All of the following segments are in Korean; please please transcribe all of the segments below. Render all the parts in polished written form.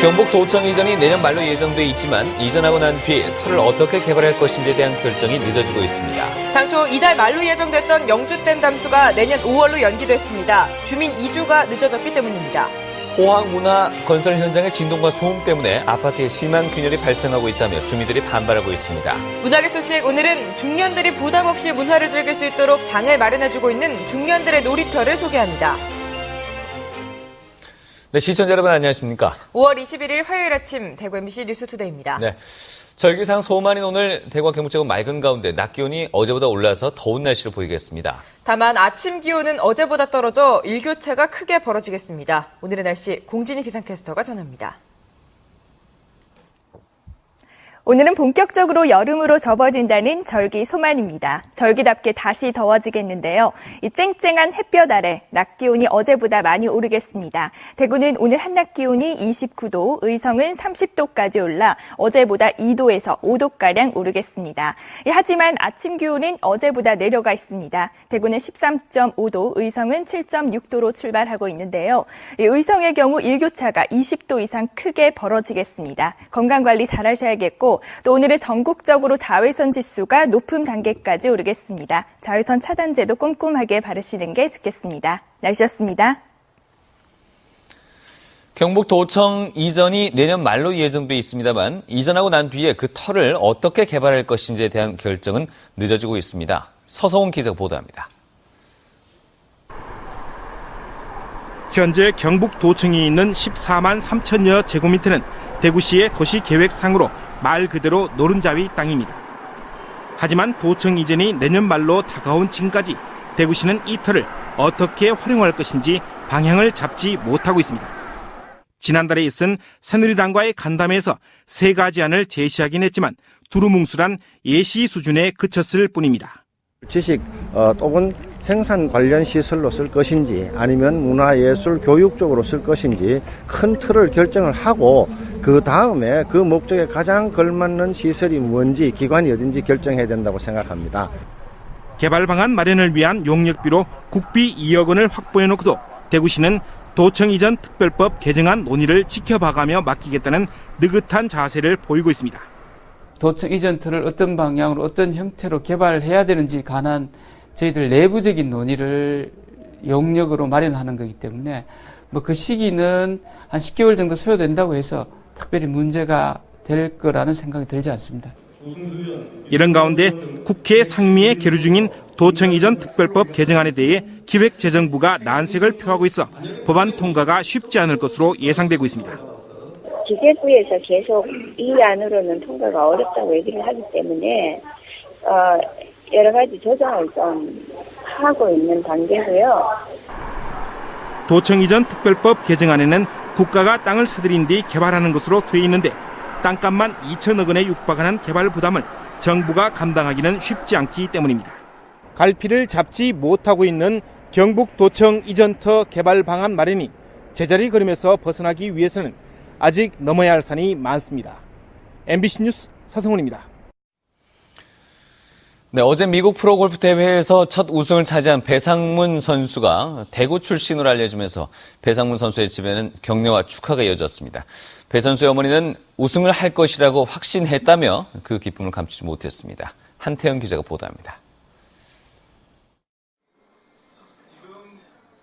경북 도청 이전이 내년 말로 예정돼 있지만 이전하고 난 뒤 터를 어떻게 개발할 것인지에 대한 결정이 늦어지고 있습니다. 당초 이달 말로 예정됐던 영주댐 담수가 내년 5월로 연기됐습니다. 주민 이주가 늦어졌기 때문입니다. 포항 문화 건설 현장의 진동과 소음 때문에 아파트에 심한 균열이 발생하고 있다며 주민들이 반발하고 있습니다. 문화계 소식, 오늘은 중년들이 부담 없이 문화를 즐길 수 있도록 장을 마련해주고 있는 중년들의 놀이터를 소개합니다. 네, 시청자 여러분 안녕하십니까? 5월 21일 화요일 아침 대구 MBC 뉴스투데이입니다. 네, 절기상 소만인 오늘 대구와 경북 맑은 가운데 낮 기온이 어제보다 올라서 더운 날씨를 보이겠습니다. 다만 아침 기온은 어제보다 떨어져 일교차가 크게 벌어지겠습니다. 오늘의 날씨 공진희 기상캐스터가 전합니다. 오늘은 본격적으로 여름으로 접어든다는 절기 소만입니다. 절기답게 다시 더워지겠는데요. 이 쨍쨍한 햇볕 아래 낮 기온이 어제보다 많이 오르겠습니다. 대구는 오늘 한낮 기온이 29도, 의성은 30도까지 올라 어제보다 2도에서 5도가량 오르겠습니다. 하지만 아침 기온은 어제보다 내려가 있습니다. 대구는 13.5도, 의성은 7.6도로 출발하고 있는데요. 의성의 경우 일교차가 20도 이상 크게 벌어지겠습니다. 건강관리 잘 하셔야겠고 또 오늘은 전국적으로 자외선 지수가 높은 단계까지 오르겠습니다. 자외선 차단제도 꼼꼼하게 바르시는 게 좋겠습니다. 날씨였습니다. 경북 도청 이전이 내년 말로 예정돼 있습니다만 이전하고 난 뒤에 그 터를 어떻게 개발할 것인지에 대한 결정은 늦어지고 있습니다. 서성훈 기자가 보도합니다. 현재 경북 도청이 있는 14만 3천여 제곱미터는 대구시의 도시계획상으로 말 그대로 노른자위 땅입니다. 하지만 도청 이전이 내년 말로 다가온 지금까지 대구시는 이 터를 어떻게 활용할 것인지 방향을 잡지 못하고 있습니다. 지난달에 있은 새누리당과의 간담회에서 세 가지 안을 제시하긴 했지만 두루뭉술한 예시 수준에 그쳤을 뿐입니다. 지식 또는 생산 관련 시설로 쓸 것인지 아니면 문화예술 교육 쪽으로 쓸 것인지 큰 틀을 결정을 하고 그 다음에 그 목적에 가장 걸맞는 시설이 뭔지 기관이 어딘지 결정해야 된다고 생각합니다. 개발 방안 마련을 위한 용역비로 국비 2억 원을 확보해놓고도 대구시는 도청 이전 특별법 개정안 논의를 지켜봐가며 맡기겠다는 느긋한 자세를 보이고 있습니다. 도청 이전 틀을 어떤 방향으로 어떤 형태로 개발해야 되는지 관한 저희들 내부적인 논의를 용역으로 마련하는 거기 때문에 그 시기는 한 10개월 정도 소요된다고 해서 특별히 문제가 될 거라는 생각이 들지 않습니다. 이런 가운데 국회 상임위에 계류 중인 도청 이전 특별법 개정안에 대해 기획재정부가 난색을 표하고 있어 법안 통과가 쉽지 않을 것으로 예상되고 있습니다. 기재부에서 계속 이 안으로는 통과가 어렵다고 얘기를 하기 때문에 여러 가지 조정을 좀 하고 있는 단계고요. 도청 이전 특별법 개정안에는 국가가 땅을 사들인 뒤 개발하는 것으로 되어 있는데 땅값만 2천억 원에 육박하는 개발 부담을 정부가 감당하기는 쉽지 않기 때문입니다. 갈피를 잡지 못하고 있는 경북 도청 이전터 개발 방안 마련이 제자리 걸음에서 벗어나기 위해서는 아직 넘어야 할 산이 많습니다. MBC 뉴스 서성훈입니다. 네, 어제 미국 프로골프 대회에서 첫 우승을 차지한 배상문 선수가 대구 출신으로 알려지면서 배상문 선수의 집에는 격려와 축하가 이어졌습니다. 배 선수의 어머니는 우승을 할 것이라고 확신했다며 그 기쁨을 감추지 못했습니다. 한태영 기자가 보도합니다.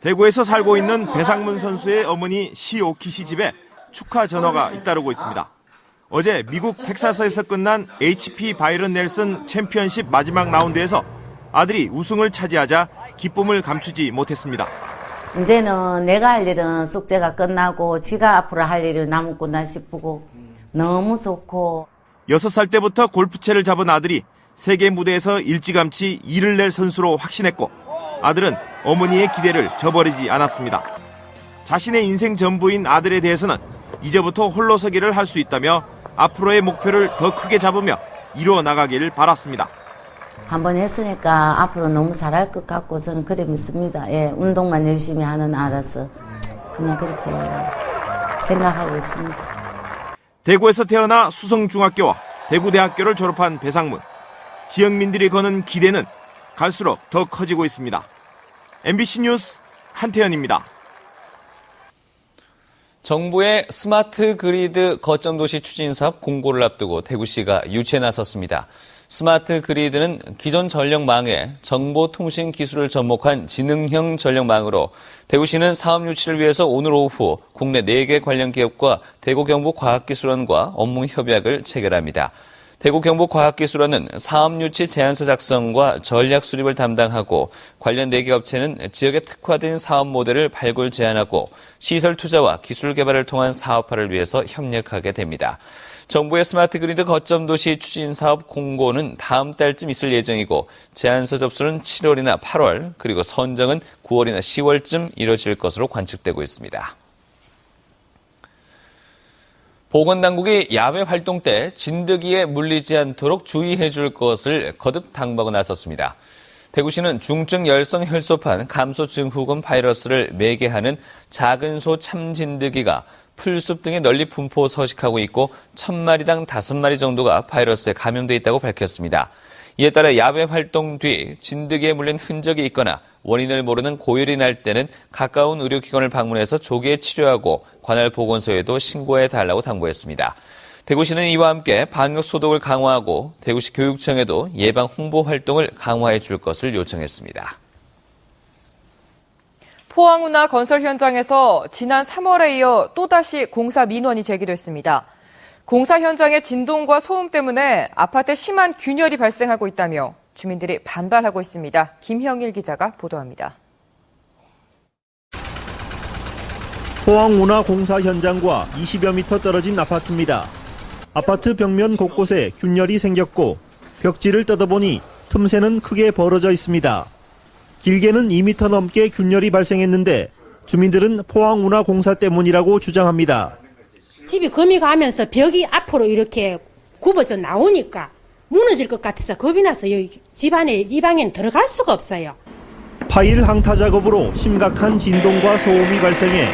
대구에서 살고 있는 배상문 선수의 어머니 시오키 씨 집에 축하 전화가 잇따르고 있습니다. 어제 미국 텍사스에서 끝난 HP 바이런 넬슨 챔피언십 마지막 라운드에서 아들이 우승을 차지하자 기쁨을 감추지 못했습니다. 이제는 내가 할 일은 숙제가 끝나고 지가 앞으로 할 일이 남았구나 싶고 너무 좋고. 6살 때부터 골프채를 잡은 아들이 세계 무대에서 일찌감치 일을 낼 선수로 확신했고 아들은 어머니의 기대를 저버리지 않았습니다. 자신의 인생 전부인 아들에 대해서는 이제부터 홀로서기를 할 수 있다며 앞으로의 목표를 더 크게 잡으며 이루어 나가길 바랐습니다. 한번 했으니까 앞으로 너무 잘할 것 같고 저는 그래 믿습니다. 예, 운동만 열심히 하는 아라서 그냥 그렇게 생각하고 있습니다. 대구에서 태어나 수성중학교와 대구대학교를 졸업한 배상문. 지역민들이 거는 기대는 갈수록 더 커지고 있습니다. MBC 뉴스 한태현입니다. 정부의 스마트 그리드 거점 도시 추진 사업 공고를 앞두고 대구시가 유치에 나섰습니다. 스마트 그리드는 기존 전력망에 정보통신 기술을 접목한 지능형 전력망으로 대구시는 사업 유치를 위해서 오늘 오후 국내 4개 관련 기업과 대구경북과학기술원과 업무 협약을 체결합니다. 대구경북과학기술원은 사업 유치 제안서 작성과 전략 수립을 담당하고 관련 4개 업체는 지역에 특화된 사업 모델을 발굴 제안하고 시설 투자와 기술 개발을 통한 사업화를 위해서 협력하게 됩니다. 정부의 스마트 그리드 거점 도시 추진 사업 공고는 다음 달쯤 있을 예정이고 제안서 접수는 7월이나 8월 그리고 선정은 9월이나 10월쯤 이뤄질 것으로 관측되고 있습니다. 보건당국이 야외 활동 때 진드기에 물리지 않도록 주의해 줄 것을 거듭 당부하고 나섰습니다. 대구시는 중증 열성 혈소판 감소 증후군 바이러스를 매개하는 작은 소 참진드기가 풀숲 등에 널리 분포 서식하고 있고 1000마리당 5마리 정도가 바이러스에 감염돼 있다고 밝혔습니다. 이에 따라 야외 활동 뒤 진드기에 물린 흔적이 있거나 원인을 모르는 고열이 날 때는 가까운 의료기관을 방문해서 조기에 치료하고 관할 보건소에도 신고해달라고 당부했습니다. 대구시는 이와 함께 방역 소독을 강화하고 대구시 교육청에도 예방 홍보 활동을 강화해 줄 것을 요청했습니다. 포항운하 건설 현장에서 지난 3월에 이어 또다시 공사 민원이 제기됐습니다. 공사 현장의 진동과 소음 때문에 아파트에 심한 균열이 발생하고 있다며 주민들이 반발하고 있습니다. 김형일 기자가 보도합니다. 포항운하 공사 현장과 20여 미터 떨어진 아파트입니다. 아파트 벽면 곳곳에 균열이 생겼고 벽지를 뜯어보니 틈새는 크게 벌어져 있습니다. 길게는 2m 넘게 균열이 발생했는데 주민들은 포항운하 공사 때문이라고 주장합니다. 집이 금이 가면서 벽이 앞으로 이렇게 굽어져 나오니까 무너질 것 같아서 겁이 나서 여기 집 안에 이 방에는 들어갈 수가 없어요. 파일 항타 작업으로 심각한 진동과 소음이 발생해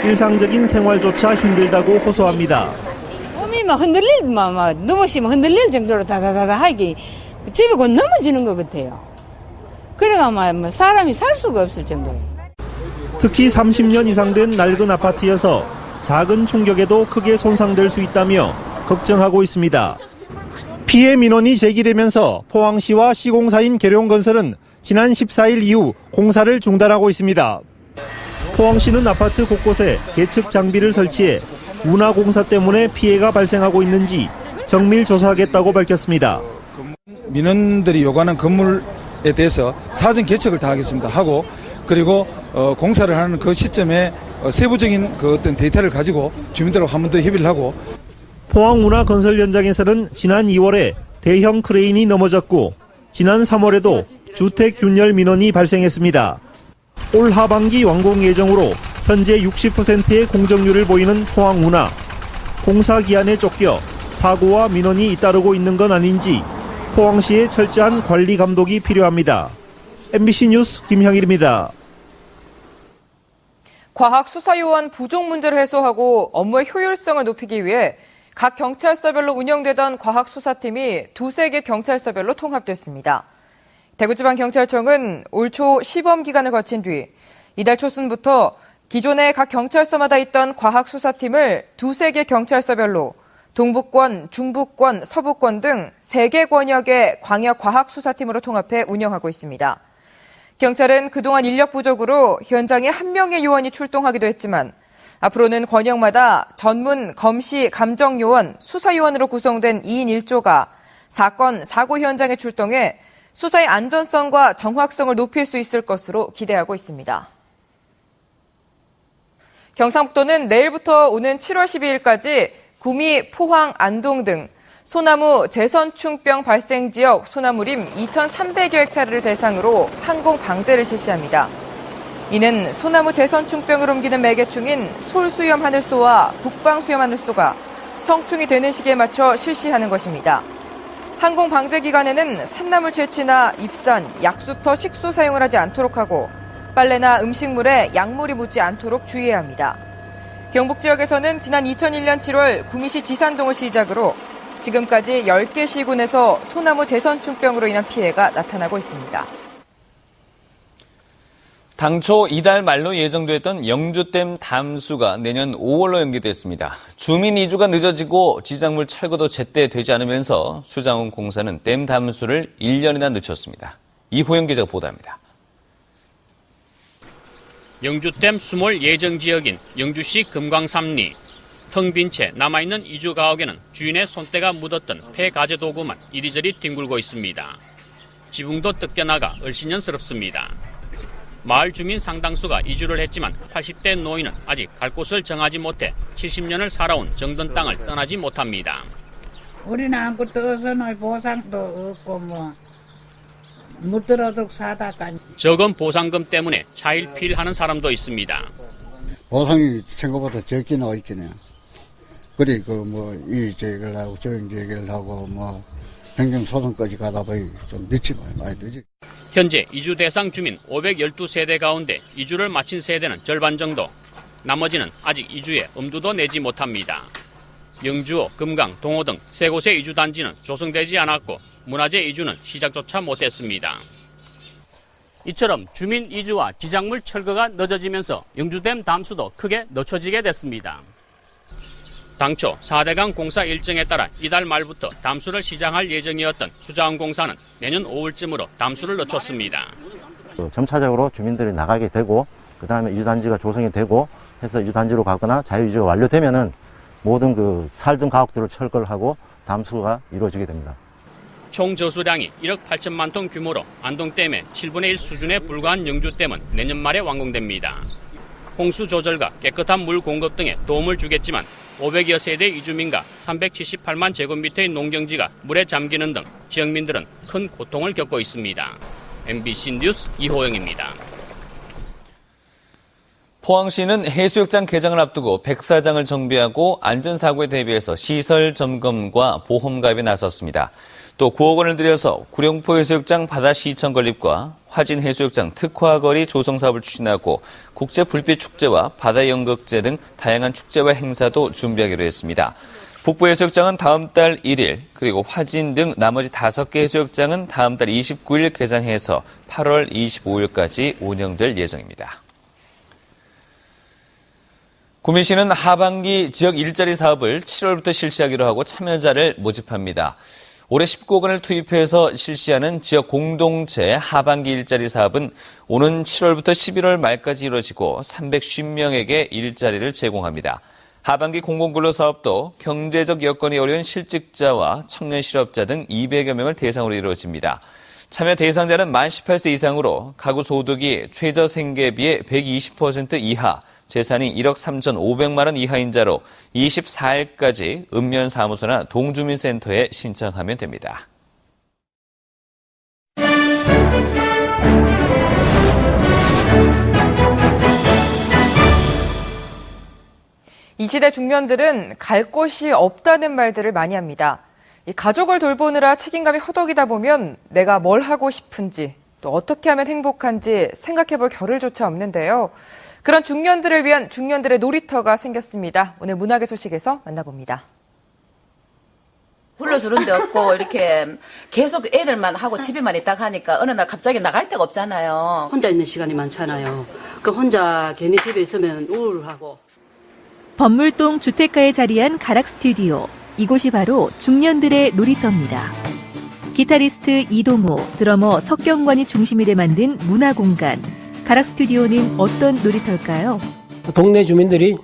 일상적인 생활조차 힘들다고 호소합니다. 몸이만 흔들리면 넘어지면 흔들릴 정도로 다다다다 하기 집이 곧 넘어지는 것 같아요. 그래가 사람이 살 수가 없을 정도로. 특히 30년 이상 된 낡은 아파트여서 작은 충격에도 크게 손상될 수 있다며 걱정하고 있습니다. 피해 민원이 제기되면서 포항시와 시공사인 계룡건설은 지난 14일 이후 공사를 중단하고 있습니다. 포항시는 아파트 곳곳에 계측 장비를 설치해 운하 공사 때문에 피해가 발생하고 있는지 정밀 조사하겠다고 밝혔습니다. 민원들이 요구하는 건물에 대해서 사전 계측을 다 하겠습니다. 하고 그리고 공사를 하는 그 시점에 세부적인 그 어떤 데이터를 가지고 주민들하고 한 번 더 협의를 하고. 포항운하 건설 현장에서는 지난 2월에 대형 크레인이 넘어졌고 지난 3월에도 주택 균열 민원이 발생했습니다. 올 하반기 완공 예정으로 현재 60%의 공정률을 보이는 포항운하. 공사 기한에 쫓겨 사고와 민원이 잇따르고 있는 건 아닌지 포항시의 철저한 관리 감독이 필요합니다. MBC 뉴스 김형일입니다. 과학수사요원 부족 문제를 해소하고 업무의 효율성을 높이기 위해 각 경찰서별로 운영되던 과학수사팀이 2-3개 경찰서별로 통합됐습니다. 대구지방경찰청은 올 초 시범 기간을 거친 뒤 이달 초순부터 기존의 각 경찰서마다 있던 과학수사팀을 2-3개 경찰서별로 동부권, 중부권, 서부권 등 3개 권역의 광역과학수사팀으로 통합해 운영하고 있습니다. 경찰은 그동안 인력 부족으로 현장에 1명의 요원이 출동하기도 했지만 앞으로는 권역마다 전문 검시 감정요원, 수사요원으로 구성된 2인 1조가 사건, 사고 현장에 출동해 수사의 안전성과 정확성을 높일 수 있을 것으로 기대하고 있습니다. 경상북도는 내일부터 오는 7월 12일까지 구미, 포항, 안동 등 소나무 재선충병 발생 지역 소나무림 2,300여 헥타르를 대상으로 항공 방제를 실시합니다. 이는 소나무 재선충병을 옮기는 매개충인 솔수염 하늘소와 북방수염 하늘소가 성충이 되는 시기에 맞춰 실시하는 것입니다. 항공 방제 기간에는 산나물 채취나 입산, 약수터 식수 사용을 하지 않도록 하고 빨래나 음식물에 약물이 묻지 않도록 주의해야 합니다. 경북 지역에서는 지난 2001년 7월 구미시 지산동을 시작으로 지금까지 10개 시군에서 소나무 재선충병으로 인한 피해가 나타나고 있습니다. 당초 이달 말로 예정됐던 영주댐 담수가 내년 5월로 연기됐습니다. 주민 이주가 늦어지고 지작물 철거도 제때 되지 않으면서 수자원공사는 댐 담수를 1년이나 늦췄습니다. 이호영 기자가 보도합니다. 영주댐 수몰 예정 지역인 영주시 금광삼리. 텅 빈 채 남아있는 이주 가옥에는 주인의 손때가 묻었던 폐가재 도구만 이리저리 뒹굴고 있습니다. 지붕도 뜯겨나가 을신년스럽습니다. 마을 주민 상당수가 이주를 했지만 80대 노인은 아직 갈 곳을 정하지 못해 70년을 살아온 정든 땅을 떠나지 못합니다. 우리는 아무것도 없어서 보상도 없고 못 들어도 사다가. 적은 보상금 때문에 차일피일하는 사람도 있습니다. 보상이 생각보다 적긴 있긴 해요. 그래 이 제기를 하고 저 제기를 하고 행정소송까지 가다 보니 좀 늦지 많이 늦지. 현재 이주 대상 주민 512세대 가운데 이주를 마친 세대는 절반 정도. 나머지는 아직 이주에 엄두도 내지 못합니다. 영주호, 금강, 동호 등 세 곳의 이주 단지는 조성되지 않았고 문화재 이주는 시작조차 못했습니다. 이처럼 주민 이주와 지작물 철거가 늦어지면서 영주댐 담수도 크게 늦춰지게 됐습니다. 당초 4대강 공사 일정에 따라 이달 말부터 담수를 시작할 예정이었던 수자원공사는 내년 5월쯤으로 담수를 늦췄습니다. 점차적으로 주민들이 나가게 되고 그다음에 이주단지가 조성이 되고 해서 이주단지로 가거나 자유이주가 완료되면은 모든 살던 가옥들을 철거를 하고 담수가 이루어지게 됩니다. 총 저수량이 1억 8천만 톤 규모로 안동댐의 7분의 1 수준에 불과한 영주댐은 내년 말에 완공됩니다. 홍수 조절과 깨끗한 물 공급 등에 도움을 주겠지만 500여 세대 이주민과 378만 제곱미터의 농경지가 물에 잠기는 등 지역민들은 큰 고통을 겪고 있습니다. MBC 뉴스 이호영입니다. 포항시는 해수욕장 개장을 앞두고 백사장을 정비하고 안전사고에 대비해서 시설 점검과 보험 가입에 나섰습니다. 또 9억 원을 들여서 구룡포 해수욕장 바다시청 건립과 화진 해수욕장 특화거리 조성 사업을 추진하고 국제 불빛 축제와 바다 연극제 등 다양한 축제와 행사도 준비하기로 했습니다. 북부 해수욕장은 다음 달 1일, 그리고 화진 등 나머지 5개 해수욕장은 다음 달 29일 개장해서 8월 25일까지 운영될 예정입니다. 구미시는 하반기 지역 일자리 사업을 7월부터 실시하기로 하고 참여자를 모집합니다. 올해 19억 원을 투입해서 실시하는 지역 공동체 하반기 일자리 사업은 오는 7월부터 11월 말까지 이루어지고 350명에게 일자리를 제공합니다. 하반기 공공근로 사업도 경제적 여건이 어려운 실직자와 청년 실업자 등 200여 명을 대상으로 이루어집니다. 참여 대상자는 만 18세 이상으로 가구 소득이 최저 생계비의 120% 이하, 재산이 1억 3,500만 원 이하인 자로 24일까지 읍면사무소나 동주민센터에 신청하면 됩니다. 이 시대 중년들은 갈 곳이 없다는 말들을 많이 합니다. 이 가족을 돌보느라 책임감이 허덕이다 보면 내가 뭘 하고 싶은지 또 어떻게 하면 행복한지 생각해볼 겨를조차 없는데요. 그런 중년들을 위한 중년들의 놀이터가 생겼습니다. 오늘 문학의 소식에서 만나봅니다. 불러주는 데 없고 이렇게 계속 애들만 하고 집에만 있다가 하니까 어느 날 갑자기 나갈 데가 없잖아요. 혼자 있는 시간이 많잖아요. 그 혼자 괜히 집에 있으면 우울하고. 범물동 주택가에 자리한 가락 스튜디오. 이곳이 바로 중년들의 놀이터입니다. 기타리스트 이동호, 드러머 석경관이 중심이 돼 만든 문화공간. 가락 스튜디오는 어떤 놀이터일까요? 동네 주민들이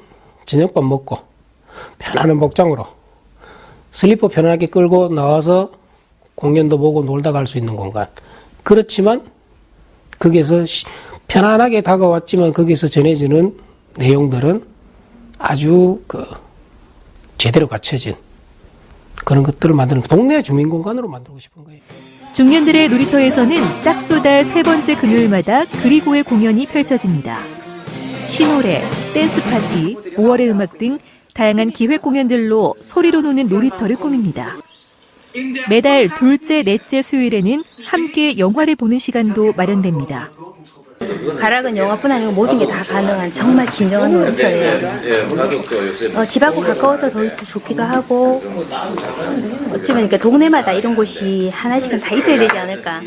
저녁밥 먹고 편안한 복장으로 슬리퍼 편하게 끌고 나와서 공연도 보고 놀다 갈 수 있는 공간. 그렇지만 거기에서 편안하게 다가왔지만 거기서 전해지는 내용들은 아주 제대로 갖춰진 그런 것들을 만드는 동네 주민 공간으로 만들고 싶은 거예요. 중년들의 놀이터에서는 짝수달 세 번째 금요일마다 그리고의 공연이 펼쳐집니다. 신노래, 댄스 파티, 5월의 음악 등 다양한 기획 공연들로 소리로 노는 놀이터를 꾸밉니다. 매달 둘째, 넷째 수요일에는 함께 영화를 보는 시간도 마련됩니다. 가락은 영화뿐 아니고 모든 게 다 가능한 정말 진정한 놀이터예요. 집하고 가까워서 더 좋기도 하고 어쩌면 그러니까 동네마다 이런 곳이 하나씩은 다 있어야 되지 않을까.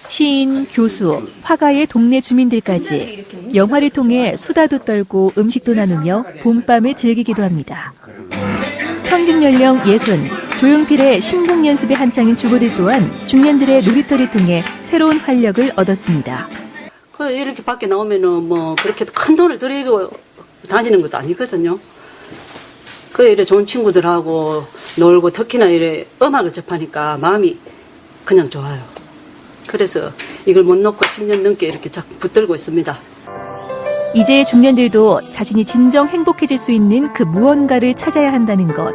시인, 교수, 화가의 동네 주민들까지 영화를 통해 수다도 떨고 음식도 나누며 봄밤을 즐기기도 합니다. 평균 연령 60, 조용필의 신곡 연습에 한창인 주부들 또한 중년들의 놀이터를 통해 새로운 활력을 얻었습니다. 이렇게 밖에 나오면은 뭐 그렇게 큰 돈을 들이고 다니는 것도 아니거든요. 이래 좋은 친구들하고 놀고 특히나 이래 음악을 접하니까 마음이 그냥 좋아요. 그래서 이걸 못 놓고 10년 넘게 이렇게 자꾸 붙들고 있습니다. 이제 중년들도 자신이 진정 행복해질 수 있는 그 무언가를 찾아야 한다는 것.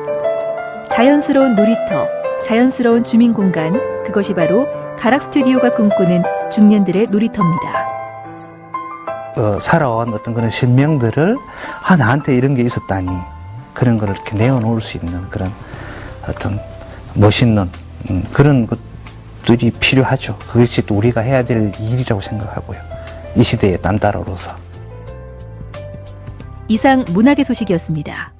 자연스러운 놀이터, 자연스러운 주민 공간, 그것이 바로 가락 스튜디오가 꿈꾸는 중년들의 놀이터입니다. 살아온 어떤 그런 신명들을 나한테 이런 게 있었다니 그런 걸 이렇게 내어놓을 수 있는 그런 어떤 멋있는 그런 것들이 필요하죠. 그것이 또 우리가 해야 될 일이라고 생각하고요. 이 시대의 딴따로로서. 이상 문학의 소식이었습니다.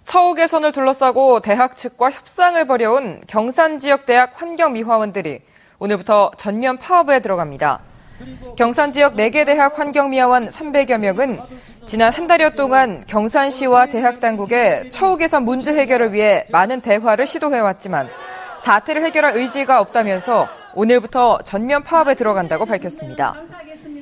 처우 개선을 둘러싸고 대학 측과 협상을 벌여온 경산 지역 대학 환경미화원들이 오늘부터 전면 파업에 들어갑니다. 경산 지역 4개 대학 환경미화원 300여 명은 지난 한 달여 동안 경산시와 대학 당국에 처우 개선 문제 해결을 위해 많은 대화를 시도해왔지만 사태를 해결할 의지가 없다면서 오늘부터 전면 파업에 들어간다고 밝혔습니다.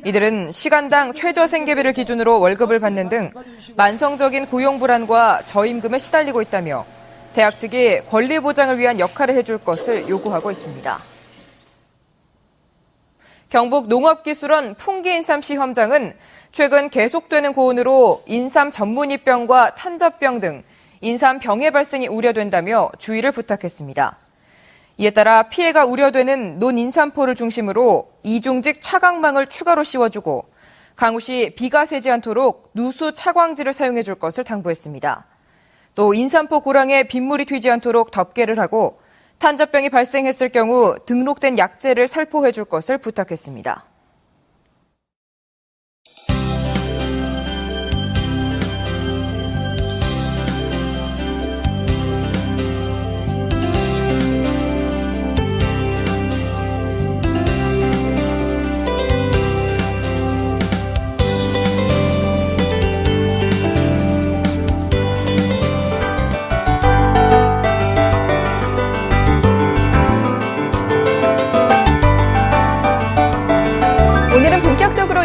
이들은 시간당 최저 생계비를 기준으로 월급을 받는 등 만성적인 고용 불안과 저임금에 시달리고 있다며 대학 측이 권리 보장을 위한 역할을 해줄 것을 요구하고 있습니다. 경북 농업기술원 풍기인삼 시험장은 최근 계속되는 고온으로 인삼 전문이병과 탄저병 등 인삼 병해 발생이 우려된다며 주의를 부탁했습니다. 이에 따라 피해가 우려되는 논인삼포를 중심으로 이중직 차광망을 추가로 씌워주고 강우 시 비가 새지 않도록 누수 차광지를 사용해 줄 것을 당부했습니다. 또 인삼포 고랑에 빗물이 튀지 않도록 덮개를 하고 탄저병이 발생했을 경우 등록된 약재를 살포해 줄 것을 부탁했습니다.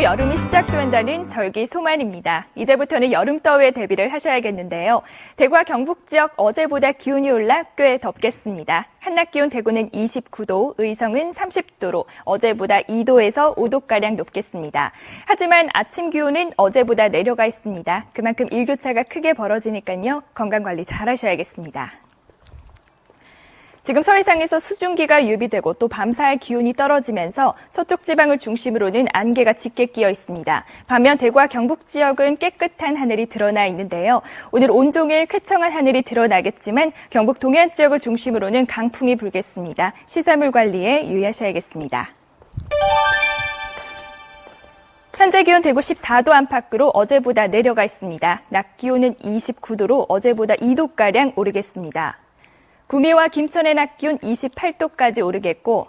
여름이 시작된다는 절기소만입니다. 이제부터는 여름더위에 대비를 하셔야겠는데요. 대구와 경북 지역 어제보다 기온이 올라 꽤 덥겠습니다. 한낮 기온 대구는 29도, 의성은 30도로 어제보다 2도에서 5도가량 높겠습니다. 하지만 아침 기온은 어제보다 내려가 있습니다. 그만큼 일교차가 크게 벌어지니까요. 건강관리 잘 하셔야겠습니다. 지금 서해상에서 수증기가 유입되고 또 밤사이 기온이 떨어지면서 서쪽 지방을 중심으로는 안개가 짙게 끼어 있습니다. 반면 대구와 경북 지역은 깨끗한 하늘이 드러나 있는데요. 오늘 온종일 쾌청한 하늘이 드러나겠지만 경북 동해안 지역을 중심으로는 강풍이 불겠습니다. 시설물 관리에 유의하셔야겠습니다. 현재 기온 대구 14도 안팎으로 어제보다 내려가 있습니다. 낮 기온은 29도로 어제보다 2도가량 오르겠습니다. 구미와 김천의 낮 기온 28도까지 오르겠고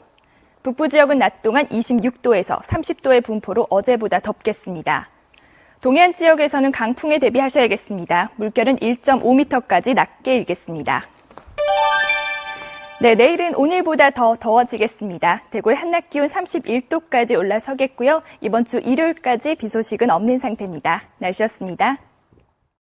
북부 지역은 낮 동안 26도에서 30도의 분포로 어제보다 덥겠습니다. 동해안 지역에서는 강풍에 대비하셔야겠습니다. 물결은 1.5m까지 낮게 일겠습니다. 네, 내일은 오늘보다 더 더워지겠습니다. 대구의 한낮 기온 31도까지 올라서겠고요. 이번 주 일요일까지 비 소식은 없는 상태입니다. 날씨였습니다.